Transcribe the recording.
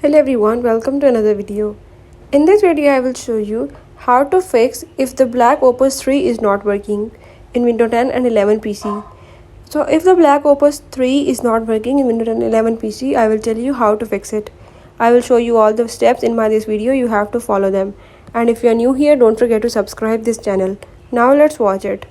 Hello everyone, welcome to another video. In this video I will show you how to fix if the black Opus 3 is not working in Windows 10 and 11 PC. So if the black Opus 3 is not working in Windows 10 and 11 PC, I will tell you how to fix it. I will show you all the steps in this video, you have to follow them. And if you are new here, don't forget to subscribe this channel. Now let's watch it.